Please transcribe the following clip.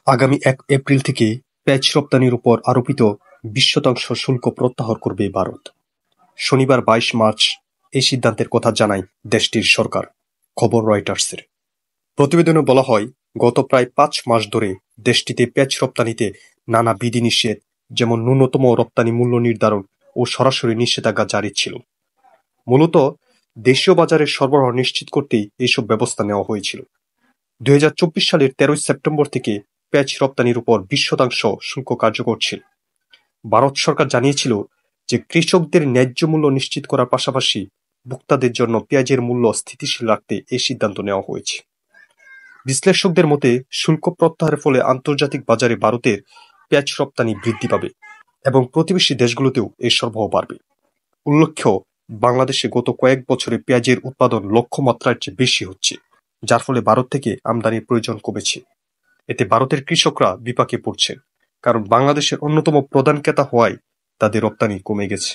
আগামী ১ এপ্রিল থেকে পেঁয়াজ রপ্তানির উপর আরোপিত ২০% শুল্ক প্রত্যাহার করবে ভারত। শনিবার ২২ মার্চ এই সিদ্ধান্তের কথা জানায় দেশটির সরকার। খবর রয়টার্সের। প্রতিবেদনে বলা হয়, গত প্রায় ৫ মাস ধরে দেশটিতে পেঁয়াজ রপ্তানিতে নানা বিধিনিষেধ, যেমন ন্যূনতম রপ্তানি মূল্য নির্ধারণ ও সরাসরি নিষেধাজ্ঞা জারি ছিল। মূলত দেশীয় বাজারে সরবরাহ নিশ্চিত করতেই এইসব ব্যবস্থা নেওয়া হয়েছিল। ২০২৪ সালের ১৩ সেপ্টেম্বর থেকে পেঁয়াজ রপ্তানির উপর ২০% শুল্ক কার্যকর ছিল। ভারত সরকার জানিয়েছিল যে কৃষকদের ন্যায্য মূল্য নিশ্চিত করার পাশাপাশি ভোক্তাদের জন্য পেঁয়াজের মূল্য স্থিতিশীল রাখতে এই সিদ্ধান্ত নেওয়া হয়েছে। বিশ্লেষকদের মতে, শুল্ক প্রত্যাহারের ফলে আন্তর্জাতিক বাজারে ভারতের পেঁয়াজ রপ্তানি বৃদ্ধি পাবে এবং প্রতিবেশী দেশগুলোতেও এর সরবরাহ বাড়বে। উল্লেখ্য, বাংলাদেশে গত কয়েক বছরে পেঁয়াজের উৎপাদন লক্ষ্যমাত্রার চেয়ে বেশি হচ্ছে, যার ফলে ভারত থেকে আমদানির প্রয়োজন কমেছে। এতে ভারতের কৃষকরা বিপাকে পড়ছেন, কারণ বাংলাদেশের অন্যতম প্রধান ক্রেতা হওয়ায় তাদের রপ্তানি কমে গেছে।